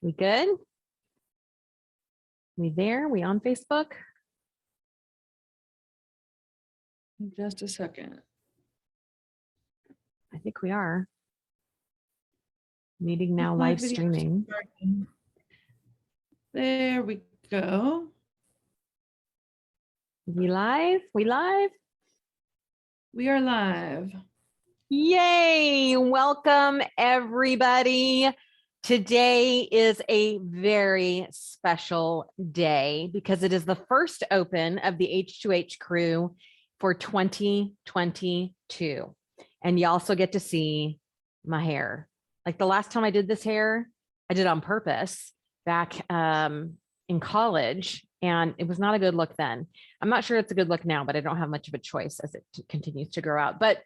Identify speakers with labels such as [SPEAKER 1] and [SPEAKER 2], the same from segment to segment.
[SPEAKER 1] We good? We there? We on Facebook?
[SPEAKER 2] Just a second.
[SPEAKER 1] I think we are. Meeting now,
[SPEAKER 2] My
[SPEAKER 1] live
[SPEAKER 2] video
[SPEAKER 1] streaming.
[SPEAKER 2] starting. There we go.
[SPEAKER 1] We live? We live?
[SPEAKER 2] We are live.
[SPEAKER 1] Yay! Welcome, everybody. Today is a very special day because it is the first open of the H2H crew for 2022. And you also get to see my hair. Like the last time I did this hair, I did on purpose back in college, and it was not a good look then. I'm not sure it's a good look now, but I don't have much of a choice as it continues to grow out. But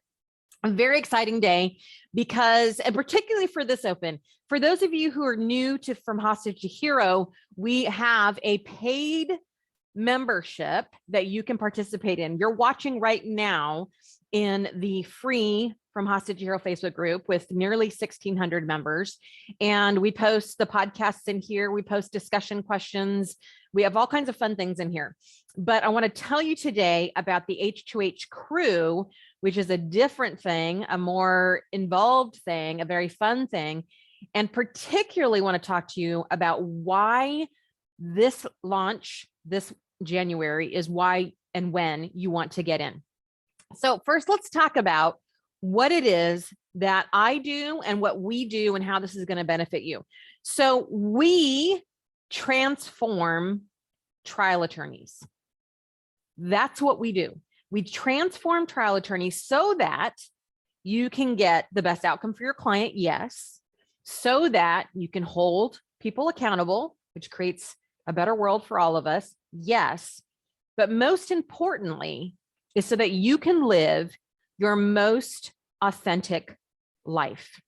[SPEAKER 1] a very exciting day because, and particularly for this open, for those of you who are new to From Hostage to Hero, we have a paid membership that you can participate in. You're watching right now in the free From Hostage to Hero Facebook group with nearly 1,600 members. And we post the podcasts in here. We post discussion questions. We have all kinds of fun things in here. But I want to tell you today about the H2H crew, which is a different thing, a more involved thing, a very fun thing. And particularly want to talk to you about why this launch this January is why and when you want to get in. So first, let's talk about what it is that I do and what we do and how this is going to benefit you. So we transform trial attorneys. That's what we do. We transform trial attorneys so that you can get the best outcome for your client, yes, so that you can hold people accountable, which creates a better world for all of us, yes, but most importantly is so that you can live your most authentic life.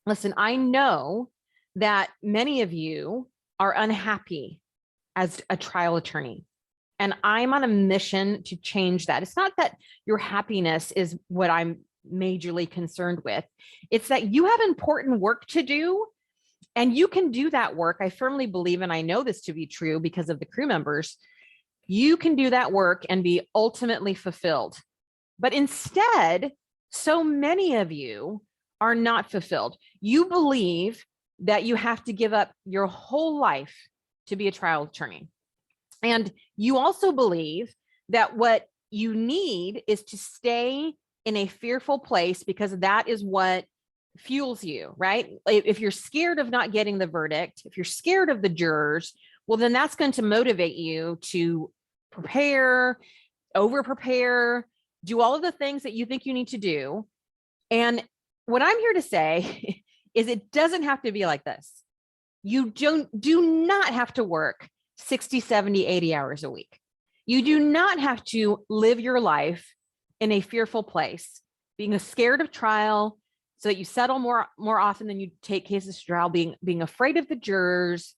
[SPEAKER 1] Listen, I know that many of you are unhappy as a trial attorney. And I'm on a mission to change that. It's not that your happiness is what I'm majorly concerned with. It's that you have important work to do, and you can do that work. I firmly believe, and I know this to be true because of the crew members, you can do that work and be ultimately fulfilled. But instead, so many of you are not fulfilled. You believe that you have to give up your whole life to be a trial attorney. And you also believe that what you need is to stay in a fearful place because that is what fuels you, right? If you're scared of not getting the verdict, if you're scared of the jurors, well, then that's going to motivate you to prepare, over prepare, do all of the things that you think you need to do. And what I'm here to say is it doesn't have to be like this. You do not have to work 60, 70, 80 hours a week. You do not have to live your life in a fearful place, being scared of trial so that you settle more often than you take cases to trial, being afraid of the jurors,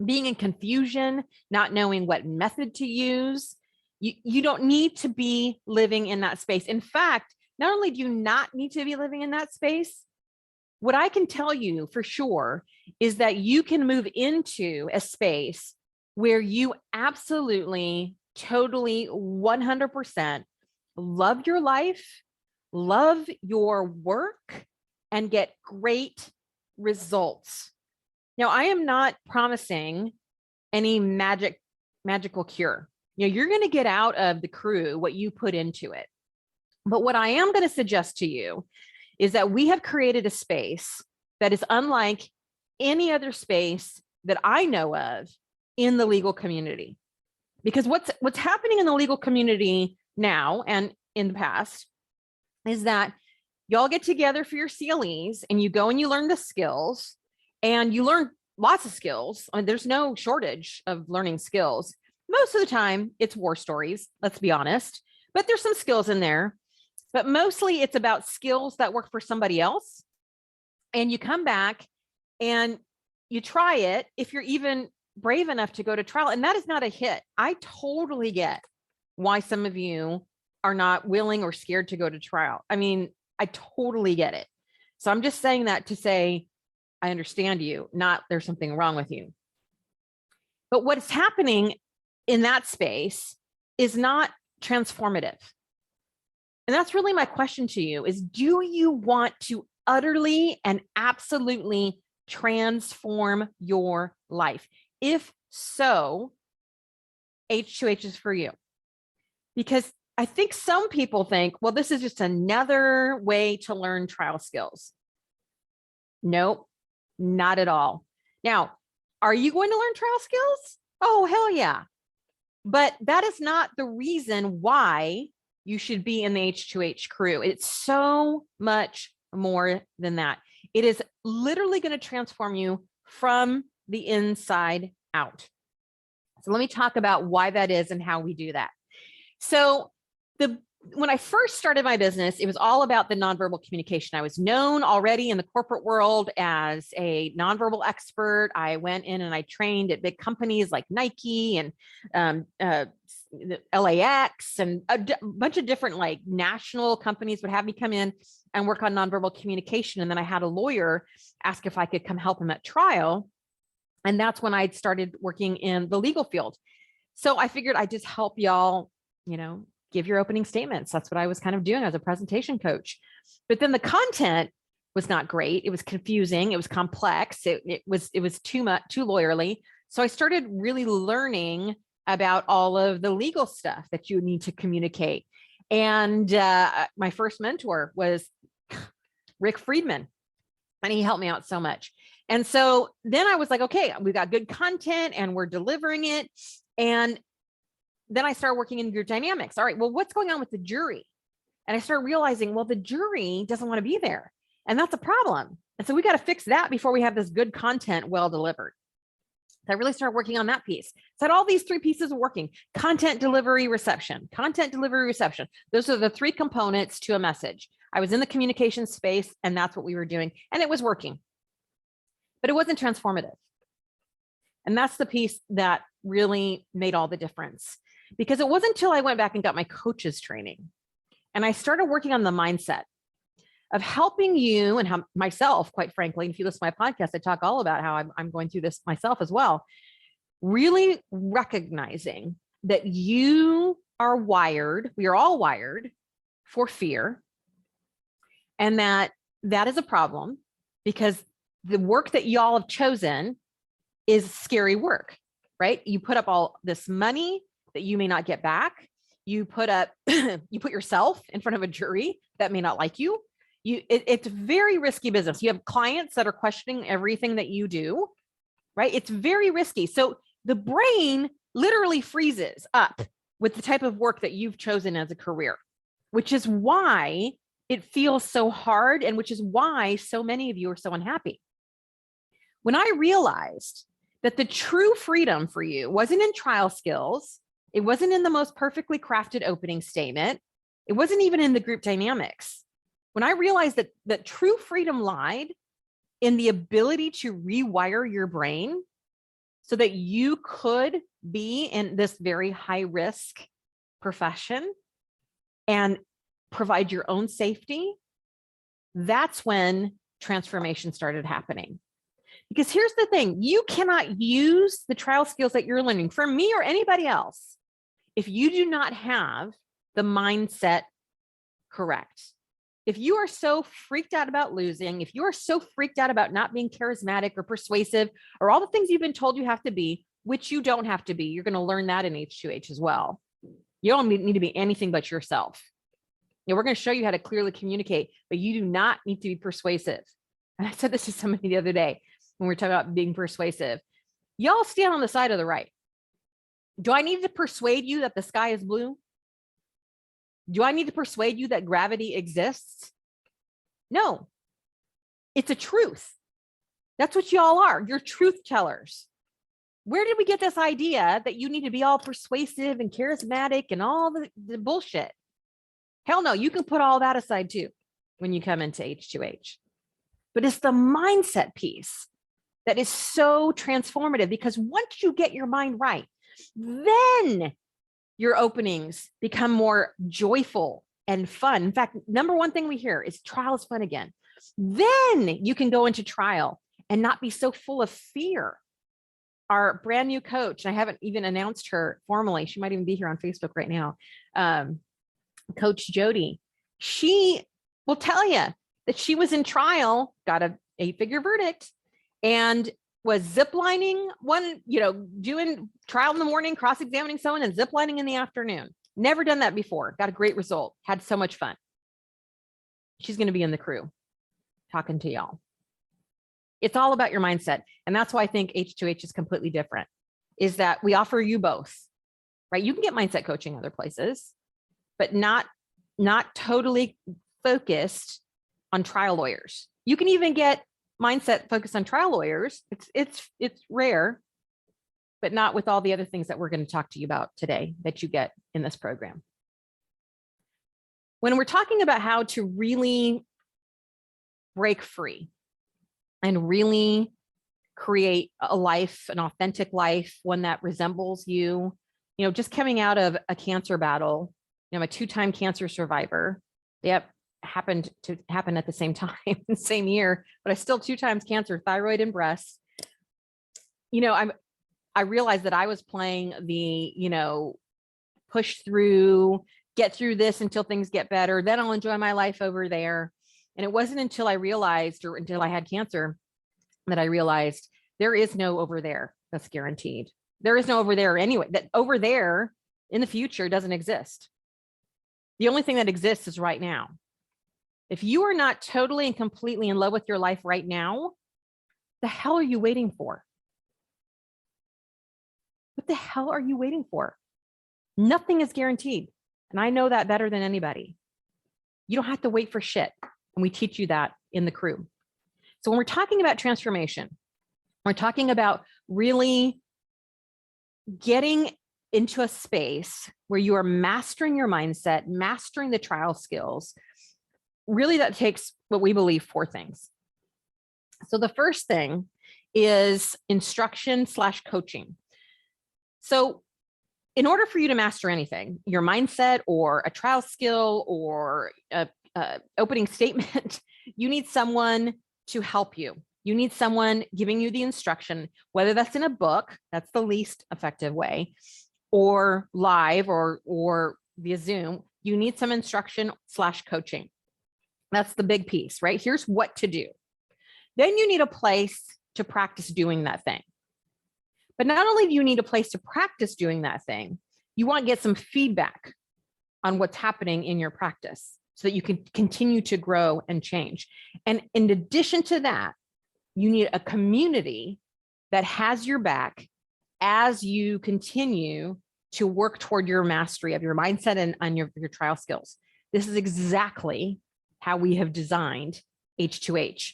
[SPEAKER 1] being in confusion, not knowing what method to use. You don't need to be living in that space. In fact, not only do you not need to be living in that space, what I can tell you for sure is that you can move into a space where you absolutely, totally, 100% love your life, love your work, and get great results. Now, I am not promising any magical cure. You know, you're going to get out of the crew what you put into it. But what I am going to suggest to you is that we have created a space that is unlike any other space that I know of in the legal community. Because what's happening in the legal community now and in the past is that y'all get together for your CLEs and you go and you learn the skills, and you learn lots of skills. I mean, there's no shortage of learning skills. Most of the time it's war stories, let's be honest, but there's some skills in there. But mostly it's about skills that work for somebody else. And you come back and you try it if you're even brave enough to go to trial. And that is not a hit. I totally get why some of you are not willing or scared to go to trial. I mean, I totally get it. So I'm just saying that to say, I understand you, not there's something wrong with you. But what's happening in that space is not transformative. And that's really my question to you is, do you want to utterly and absolutely transform your life? If so, H2H is for you. Because I think some people think, well, this is just another way to learn trial skills. Nope, not at all. Now, are you going to learn trial skills? Oh, hell yeah. But that is not the reason why you should be in the H2H crew. It's so much more than that. It is literally going to transform you from the inside out. So let me talk about why that is and how we do that. So when I first started my business, it was all about the nonverbal communication. I was known already in the corporate world as a nonverbal expert. I went in and I trained at big companies like Nike and LAX and a bunch of different like national companies would have me come in and work on nonverbal communication. And then I had a lawyer ask if I could come help him at trial. And that's when I started working in the legal field. So I figured I'd just help y'all, give your opening statements. That's what I was kind of doing as a presentation coach. But then the content was not great. It was confusing. It was complex. It was too much, too lawyerly. So I started really learning about all of the legal stuff that you need to communicate. And my first mentor was Rick Friedman, and he helped me out so much. And so then I was like, okay, we've got good content and we're delivering it. And then I started working in group dynamics. All right, well, what's going on with the jury? And I started realizing, well, the jury doesn't want to be there. And that's a problem. And so we got to fix that before we have this good content well delivered. So I really started working on that piece. So I had all these three pieces of working: content, delivery, reception. Content, delivery, reception. Those are the three components to a message. I was in the communication space, and that's what we were doing. And it was working. But it wasn't transformative. And that's the piece that really made all the difference. Because it wasn't until I went back and got my coach's training and I started working on the mindset of helping you and myself, quite frankly. If you listen to my podcast, I talk all about how I'm going through this myself as well. Really recognizing that you are wired, we are all wired for fear, and that is a problem because the work that y'all have chosen is scary work, right? You put up all this money that you may not get back. You put yourself in front of a jury that may not like you. It's very risky business. You have clients that are questioning everything that you do, right? It's very risky. So the brain literally freezes up with the type of work that you've chosen as a career, which is why it feels so hard and which is why so many of you are so unhappy. When I realized that the true freedom for you wasn't in trial skills, it wasn't in the most perfectly crafted opening statement, it wasn't even in the group dynamics. When I realized that true freedom lied in the ability to rewire your brain so that you could be in this very high risk profession and provide your own safety, that's when transformation started happening. Because here's the thing, you cannot use the trial skills that you're learning for me or anybody else if you do not have the mindset correct. If you are so freaked out about losing, if you are so freaked out about not being charismatic or persuasive or all the things you've been told you have to be, which you don't have to be, you're going to learn that in H2H as well. You don't need to be anything but yourself. We're going to show you how to clearly communicate, but you do not need to be persuasive. And I said this to somebody the other day when we were talking about being persuasive. Y'all stand on the side of the right. Do I need to persuade you that the sky is blue? Do I need to persuade you that gravity exists? No, it's a truth. That's what y'all are. You're truth tellers. Where did we get this idea that you need to be all persuasive and charismatic and all the bullshit? Hell no, you can put all that aside too when you come into H2H. But it's the mindset piece that is so transformative, because once you get your mind right, then your openings become more joyful and fun. In fact, number one thing we hear is trial is fun again. Then you can go into trial and not be so full of fear. Our brand new coach, and I haven't even announced her formally. She might even be here on Facebook right now. Coach Jody, she will tell you that she was in trial, got a 8-figure verdict, and was ziplining doing trial in the morning, cross-examining someone, and ziplining in the afternoon. Never done that before. Got a great result. Had so much fun. She's going to be in the crew talking to y'all. It's all about your mindset. And that's why I think H2H is completely different, is that we offer you both, right? You can get mindset coaching other places, but not totally focused on trial lawyers. You can even get mindset focused on trial lawyers. It's rare, but not with all the other things that we're going to talk to you about today that you get in this program. When we're talking about how to really break free and really create a life, an authentic life, one that resembles you, just coming out of a cancer battle, I'm a 2-time cancer survivor. Yep. Happened to happen at the same time, same year, but I still 2 times cancer, thyroid and breast. I realized that I was playing the, push through, get through this until things get better. Then I'll enjoy my life over there. And it wasn't until I realized, or until I had cancer, that I realized there is no over there that's guaranteed. There is no over there anyway. That over there in the future doesn't exist. The only thing that exists is right now. If you are not totally and completely in love with your life right now, the hell are you waiting for? What the hell are you waiting for? Nothing is guaranteed. And I know that better than anybody. You don't have to wait for shit. And we teach you that in the crew. So when we're talking about transformation, we're talking about really getting into a space where you are mastering your mindset, mastering the trial skills. Really, that takes what we believe 4 things. So the first thing is instruction/coaching. So in order for you to master anything, your mindset or a trial skill or a opening statement, you need someone to help you. You need someone giving you the instruction, whether that's in a book, that's the least effective way, or live or via Zoom. You need some instruction/coaching. That's the big piece, right? Here's what to do. Then you need a place to practice doing that thing. But not only do you need a place to practice doing that thing, you want to get some feedback on what's happening in your practice so that you can continue to grow and change. And in addition to that, you need a community that has your back as you continue to work toward your mastery of your mindset and on your trial skills. This is exactly how we have designed H2H.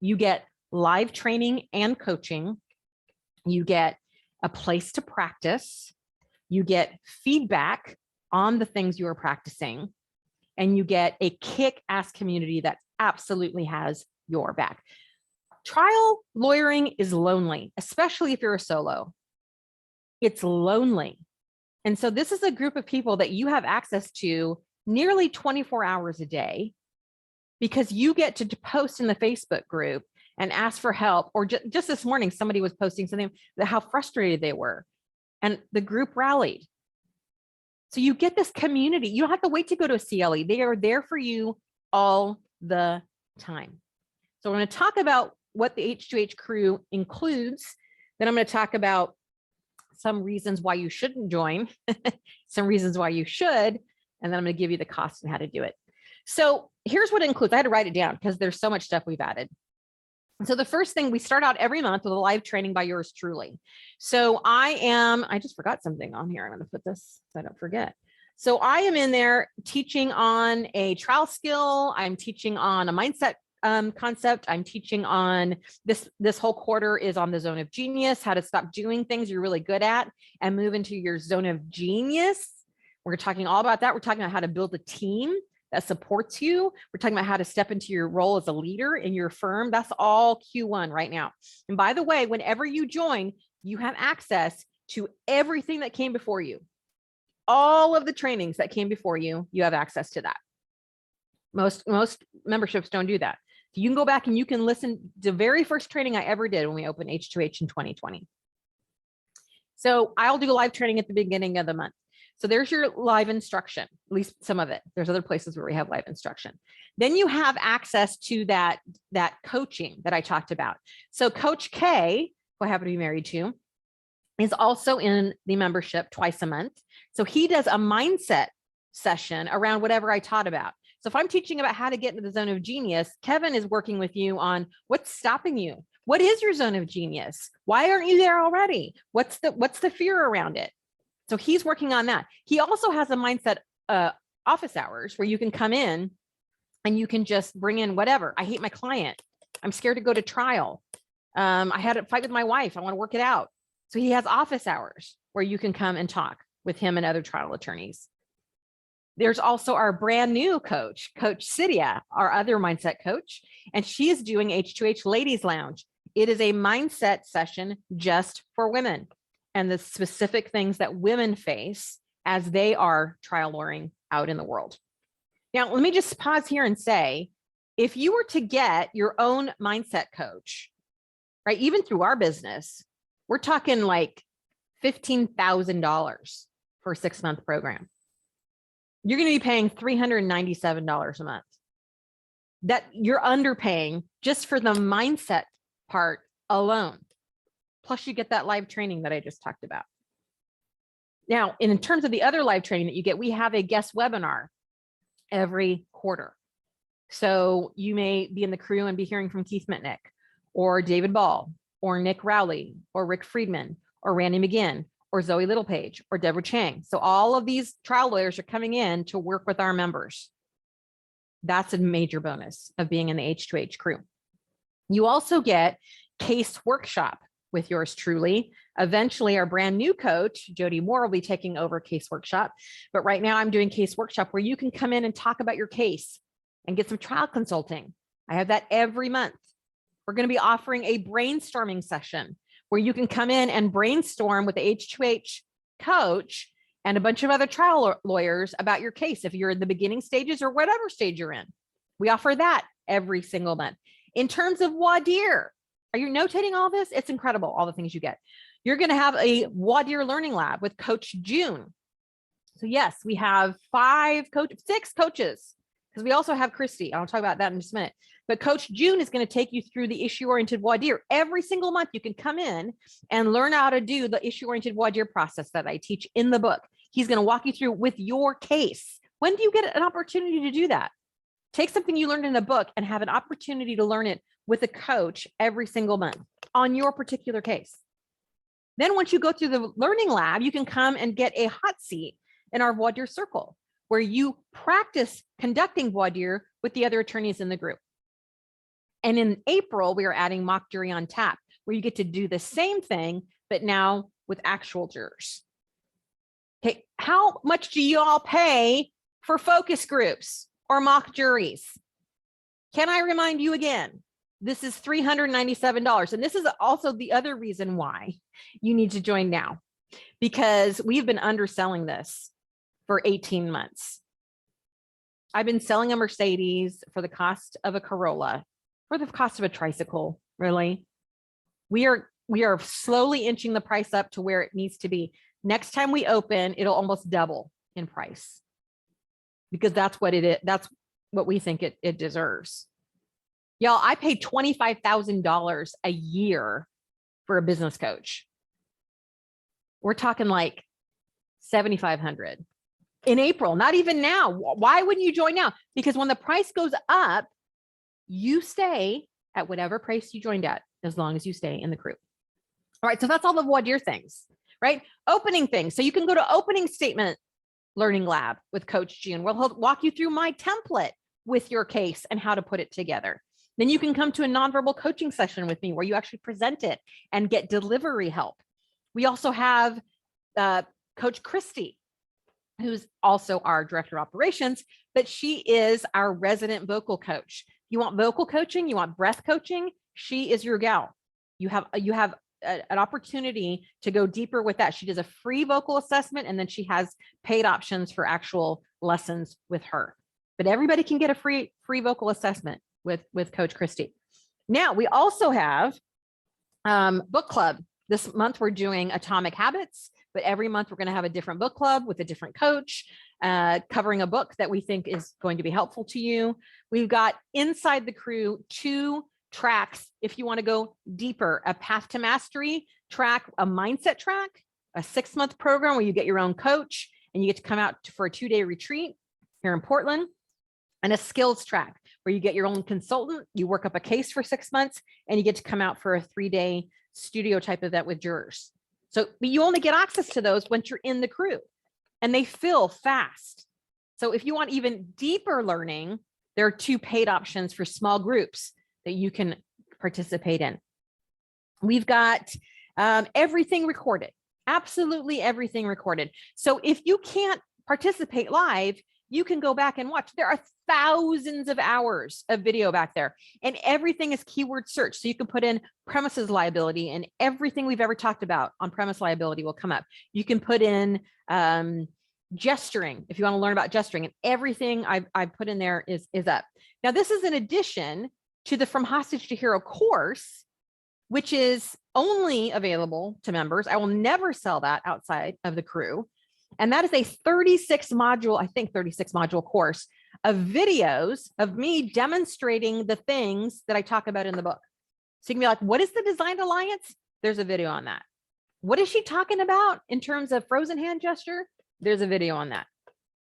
[SPEAKER 1] You get live training and coaching. You get a place to practice. You get feedback on the things you are practicing. And you get a kick-ass community that absolutely has your back. Trial lawyering is lonely, especially if you're a solo. It's lonely. And so this is a group of people that you have access to nearly 24 hours a day, because you get to post in the Facebook group and ask for help. Or just this morning, somebody was posting something that how frustrated they were, and the group rallied. So you get this community. You don't have to wait to go to a CLE. They are there for you all the time. So we're going to talk about what the H2H crew includes. Then I'm going to talk about some reasons why you shouldn't join, some reasons why you should, and then I'm going to give you the cost and how to do it. So here's what it includes. I had to write it down because there's so much stuff we've added. So the first thing, we start out every month with a live training by yours truly. So I just forgot something on here. I'm going to put this so I don't forget. So I am in there teaching on a trial skill. I'm teaching on a mindset concept. I'm teaching on this whole quarter is on the zone of genius, how to stop doing things you're really good at and move into your zone of genius. We're talking all about that. We're talking about how to build a team that supports you. We're talking about how to step into your role as a leader in your firm. That's all Q1 right now. And by the way, whenever you join, you have access to everything that came before you. All of the trainings that came before you, you have access to that. Most memberships don't do that. So you can go back and you can listen to the very first training I ever did when we opened H2H in 2020. So I'll do live training at the beginning of the month. So there's your live instruction, at least some of it. There's other places where we have live instruction. Then you have access to that coaching that I talked about. So Coach K, who I happen to be married to, is also in the membership twice a month. So he does a mindset session around whatever I taught about. So if I'm teaching about how to get into the zone of genius, Kevin is working with you on what's stopping you. What is your zone of genius? Why aren't you there already? What's the fear around it? So he's working on that. He also has a mindset office hours where you can come in and you can just bring in whatever. I hate my client. I'm scared to go to trial. I had a fight with my wife. I want to work it out. So he has office hours where you can come and talk with him and other trial attorneys. There's also our brand new coach, Coach Cydia, our other mindset coach, and she is doing H2H Ladies Lounge. It is a mindset session just for women and the specific things that women face as they are trial lawyering out in the world. Now, let me just pause here and say, if you were to get your own mindset coach, right, even through our business, we're talking like $15,000 for a 6-month program. You're going to be paying $397 a month. That you're underpaying just for the mindset part alone. Plus you get that live training that I just talked about. Now, in terms of the other live training that you get, we have a guest webinar every quarter. So you may be in the crew and be hearing from Keith Mitnick or David Ball or Nick Rowley or Rick Friedman or Randy McGinn or Zoe Littlepage or Deborah Chang. So all of these trial lawyers are coming in to work with our members. That's a major bonus of being in the H2H crew. You also get case workshop with yours truly. Eventually, our brand new coach, Jody Moore, will be taking over case workshop. But right now I'm doing case workshop where you can come in and talk about your case and get some trial consulting. I have that every month. We're going to be offering a brainstorming session where you can come in and brainstorm with the H2H coach and a bunch of other trial lawyers about your case. If you're in the beginning stages or whatever stage you're in, we offer that every single month. In terms of voir dire, are you notating all this? It's incredible, all the things you get. You're going to have a voir dire learning lab with Coach June. So yes, we have 6 coaches, because we also have Christy. I'll talk about that in just a minute. But Coach June is going to take you through the issue-oriented voir dire. Every single month, you can come in and learn how to do the issue-oriented voir dire process that I teach in the book. He's going to walk you through with your case. When do you get an opportunity to do that? Take something you learned in a book and have an opportunity to learn it with a coach every single month on your particular case. Then once you go through the learning lab, you can come and get a hot seat in our voir dire circle, where you practice conducting voir dire with the other attorneys in the group. And in April, we are adding mock jury on tap, where you get to do the same thing, but now with actual jurors. Okay, how much do you all pay for focus groups or mock juries? Can I remind you again? This is $397. And this is also the other reason why you need to join now, because we've been underselling this for 18 months. I've been selling a Mercedes for the cost of a Corolla, for the cost of a tricycle, really. We are slowly inching the price up to where it needs to be. Next time we open, it'll almost double in price, because that's what it is. That's what we think it deserves. Y'all, I paid $25,000 a year for a business coach. We're talking like $7,500 in April, not even now. Why wouldn't you join now? Because when the price goes up, you stay at whatever price you joined at, as long as you stay in the crew. All right, so that's all the voir dire things, right? Opening things. So you can go to opening statement learning lab with Coach June. We'll walk you through my template with your case and how to put it together. Then you can come to a nonverbal coaching session with me where you actually present it and get delivery help. We also have Coach Christy, who's also our director of operations, but she is our resident vocal coach. You want vocal coaching, you want breath coaching, she is your gal. You have an opportunity to go deeper with that. She does a free vocal assessment, and then she has paid options for actual lessons with her. But everybody can get a free vocal assessment with Coach Christy. Now we also have book club. This month we're doing Atomic Habits, but every month we're going to have a different book club with a different coach, covering a book that we think is going to be helpful to you. We've got inside the crew 2 tracks. If you want to go deeper, a path to mastery track, a mindset track, a 6-month program where you get your own coach and you get to come out for a 2-day retreat here in Portland, and a skills track where you get your own consultant, you work up a case for 6 months, and you get to come out for a 3-day studio type event with jurors. So, but you only get access to those once you're in the crew, and they fill fast. So if you want even deeper learning, there are 2 paid options for small groups that you can participate in. We've got everything recorded, absolutely everything recorded. So if you can't participate live, you can go back and watch. There are thousands of hours of video back there, and everything is keyword search. So you can put in premises liability, and everything we've ever talked about on premise liability will come up. You can put in gesturing if you want to learn about gesturing, and everything I've put in there is up. Now, this is in addition to the From Hostage to Hero course, which is only available to members. I will never sell that outside of the crew. And that is a 36 module course of videos of me demonstrating the things that I talk about in the book. So you can be like, what is the Design Alliance? There's a video on that. What is she talking about in terms of frozen hand gesture? There's a video on that.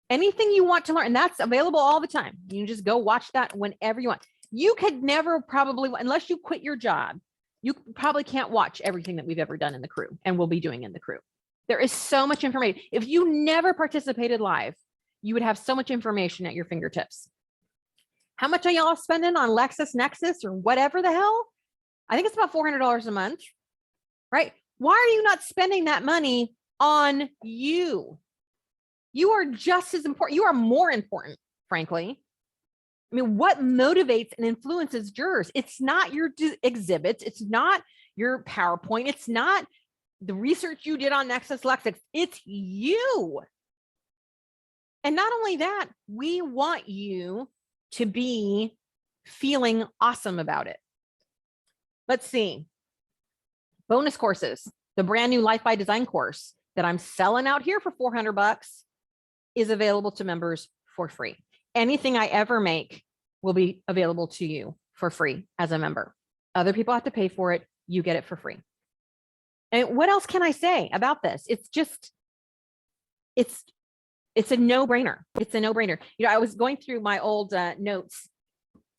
[SPEAKER 1] Anything you want to learn, and that's available all the time. You can just go watch that whenever you want. You could never probably, unless you quit your job, you probably can't watch everything that we've ever done in the crew and will be doing in the crew. There is so much information. If you never participated live, you would have so much information at your fingertips. How much are y'all spending on LexisNexis or whatever the hell? I think it's about $400 a month, right? Why are you not spending that money on you? You are just as important. You are more important, frankly. I mean, what motivates and influences jurors? It's not your exhibits. It's not your PowerPoint. It's not the research you did on LexisNexis. It's you. And not only that, we want you to be feeling awesome about it. Let's see. Bonus courses. The brand new Life by Design course that I'm selling out here for $400 is available to members for free. Anything I ever make will be available to you for free as a member. Other people have to pay for it. You get it for free. And what else can I say about this? It's just, it's a no-brainer. It's a no-brainer. You know, I was going through my old notes,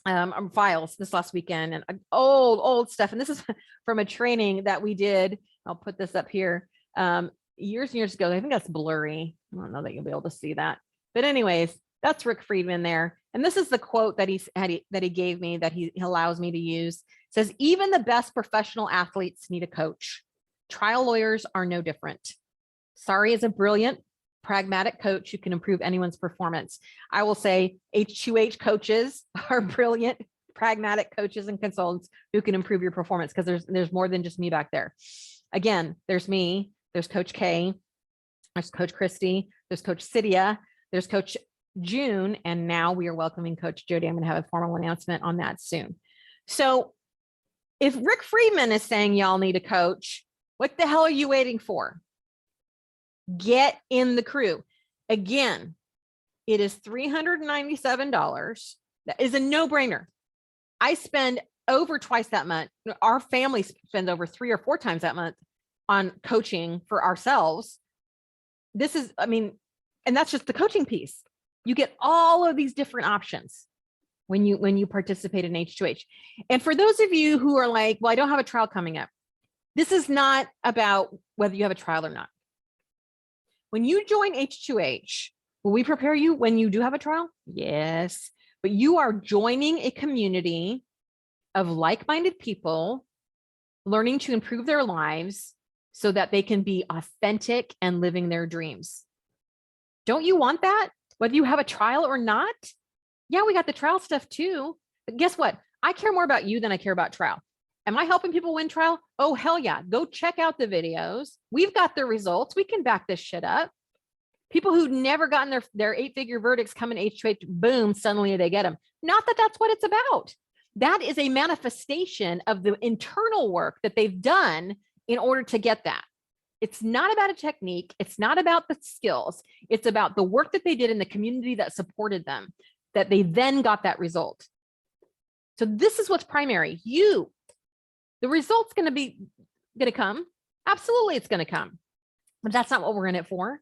[SPEAKER 1] files this last weekend, and old stuff. And this is from a training that we did. I'll put this up here years and years ago. I think that's blurry. I don't know that you'll be able to see that. But anyways, that's Rick Friedman there. And this is the quote that he gave me that he allows me to use. It says, even the best professional athletes need a coach. Trial lawyers are no different. Sari is a brilliant, pragmatic coach who can improve anyone's performance. I will say H2H coaches are brilliant, pragmatic coaches and consultants who can improve your performance, because there's more than just me back there. Again, there's me, there's Coach K, there's Coach Christy, there's Coach Cydia, there's Coach June, and now we are welcoming Coach Jody. I'm going to have a formal announcement on that soon. So if Rick Friedman is saying y'all need a coach, what the hell are you waiting for? Get in the crew. Again, it is $397. That is a no-brainer. I spend over twice that month. Our family spends over 3 or 4 times that month on coaching for ourselves. This is, I mean, and that's just the coaching piece. You get all of these different options when you participate in H2H. And for those of you who are like, well, I don't have a trial coming up. This is not about whether you have a trial or not. When you join H2H, will we prepare you when you do have a trial? Yes, but you are joining a community of like-minded people learning to improve their lives so that they can be authentic and living their dreams. Don't you want that? Whether you have a trial or not? Yeah, we got the trial stuff too. But guess what? I care more about you than I care about trial. Am I helping people win trial? Oh, hell yeah. Go check out the videos. We've got the results. We can back this shit up. People who'd never gotten their 8-figure verdicts come in H2H, boom, suddenly they get them. Not that that's what it's about. That is a manifestation of the internal work that they've done in order to get that. It's not about a technique. It's not about the skills. It's about the work that they did in the community that supported them, that they then got that result. So this is what's primary. The result's going to come. Absolutely, it's going to come. But that's not what we're in it for.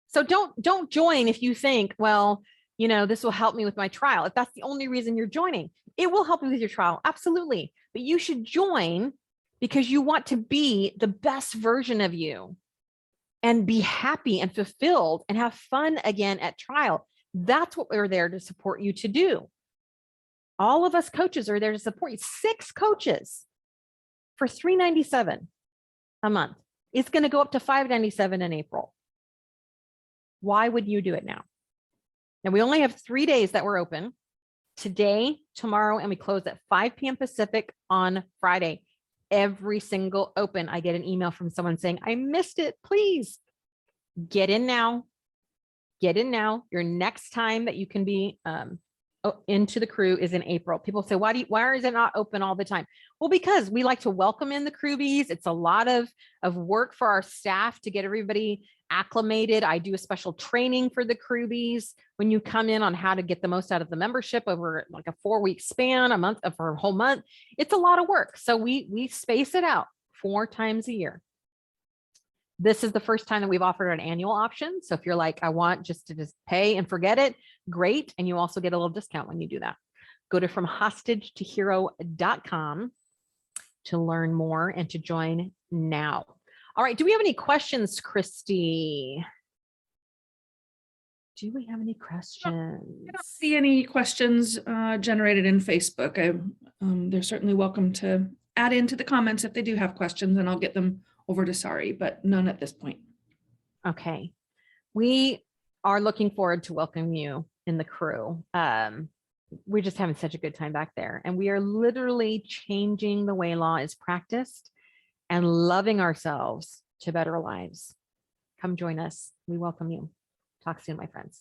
[SPEAKER 1] So don't join if you think, well, this will help me with my trial. If that's the only reason you're joining, it will help you with your trial. Absolutely. But you should join because you want to be the best version of you and be happy and fulfilled and have fun again at trial. That's what we're there to support you to do. All of us coaches are there to support you. 6 coaches for $397 a month. It's going to go up to $597 in April. Why would you do it now? Now, we only have 3 days that we're open. Today, tomorrow, and we close at 5 p.m. Pacific on Friday. Every single open, I get an email from someone saying, I missed it. Please get in now. Get in now. Your next time that you can be into the crew is in April. People say, why is it not open all the time? Well, because we like to welcome in the crewbies. It's a lot of work for our staff to get everybody acclimated. I do a special training for the crewbies when you come in on how to get the most out of the membership over like a 4-week span, a month, for a whole month. It's a lot of work. So we space it out 4 times a year. This is the first time that we've offered an annual option. So if you're like, I want just to pay and forget it, great. And you also get a little discount when you do that. Go to FromHostageToHero.com to learn more and to join now. All right. Do we have any questions, Christy? Do we have any questions?
[SPEAKER 2] I don't see any questions generated in Facebook. They're certainly welcome to add into the comments if they do have questions, and I'll get them over to Sari, but none at this point.
[SPEAKER 1] Okay. We are looking forward to welcoming you in the crew. We're just having such a good time back there. And we are literally changing the way law is practiced and loving ourselves to better lives. Come join us. We welcome you. Talk soon, my friends.